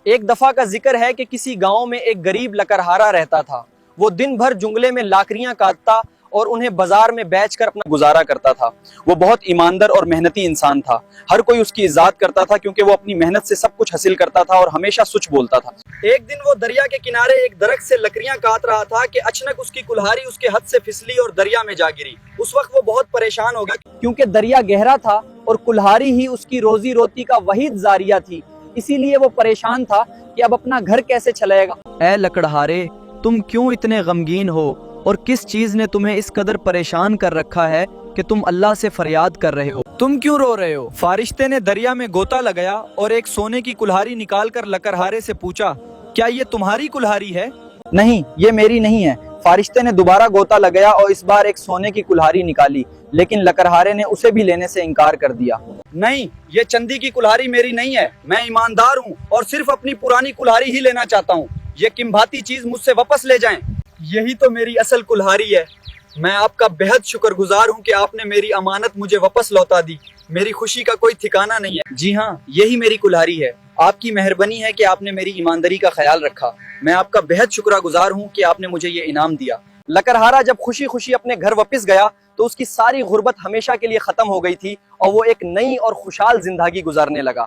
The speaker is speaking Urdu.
ایک دفعہ کا ذکر ہے کہ کسی گاؤں میں ایک غریب لکڑہارا رہتا تھا۔ وہ دن بھر جنگلے میں لاکڑیاں کاٹتا اور انہیں بازار میں بیچ کر اپنا گزارا کرتا تھا۔ وہ بہت ایماندار اور محنتی انسان تھا۔ ہر کوئی اس کی عزت کرتا تھا کیونکہ وہ اپنی محنت سے سب کچھ حاصل کرتا تھا اور ہمیشہ سچ بولتا تھا۔ ایک دن وہ دریا کے کنارے ایک درخت سے لکڑیاں کاٹ رہا تھا کہ اچانک اس کی کلہاڑی اس کے ہاتھ سے پھسلی اور دریا میں جا گری۔ اس وقت وہ بہت پریشان ہو گیا کیونکہ دریا گہرا تھا اور کلہاڑی ہی اس کی روزی روٹی کا واحد ذریعہ تھی۔ اسی لیے وہ پریشان تھا کہ اب اپنا گھر کیسے چلائے گا۔ اے لکڑہارے، تم کیوں اتنے غمگین ہو اور کس چیز نے تمہیں اس قدر پریشان کر رکھا ہے کہ تم اللہ سے فریاد کر رہے ہو؟ تم کیوں رو رہے ہو؟ فرشتے نے دریا میں غوطہ لگایا اور ایک سونے کی کلہاڑی نکال کر لکڑہارے سے پوچھا، کیا یہ تمہاری کلہاڑی ہے؟ نہیں، یہ میری نہیں ہے۔ فرشتے نے دوبارہ غوطہ لگایا اور اس بار ایک سونے کی کلہاڑی نکالی، لیکن لکڑہارے نے اسے بھی لینے سے انکار کر دیا۔ نہیں، یہ چندی کی کلہاڑی میری نہیں ہے۔ میں ایماندار ہوں اور صرف اپنی پرانی کلہاڑی ہی لینا چاہتا ہوں۔ یہ قیمتی چیز مجھ سے واپس لے جائیں۔ یہی تو میری اصل کلہاڑی ہے۔ میں آپ کا بہت شکر گزار ہوں کہ آپ نے میری امانت مجھے واپس لوٹا دی۔ میری خوشی کا کوئی ٹھکانہ نہیں ہے۔ جی ہاں، یہی میری کلہاڑی ہے۔ آپ کی مہربانی ہے کہ آپ نے میری ایمانداری کا خیال رکھا۔ میں آپ کا بہت شکر گزار ہوں کہ آپ نے مجھے یہ انعام دیا۔ لکڑہارا جب خوشی خوشی اپنے گھر واپس گیا تو اس کی ساری غربت ہمیشہ کے لیے ختم ہو گئی تھی اور وہ ایک نئی اور خوشحال زندگی گزارنے لگا۔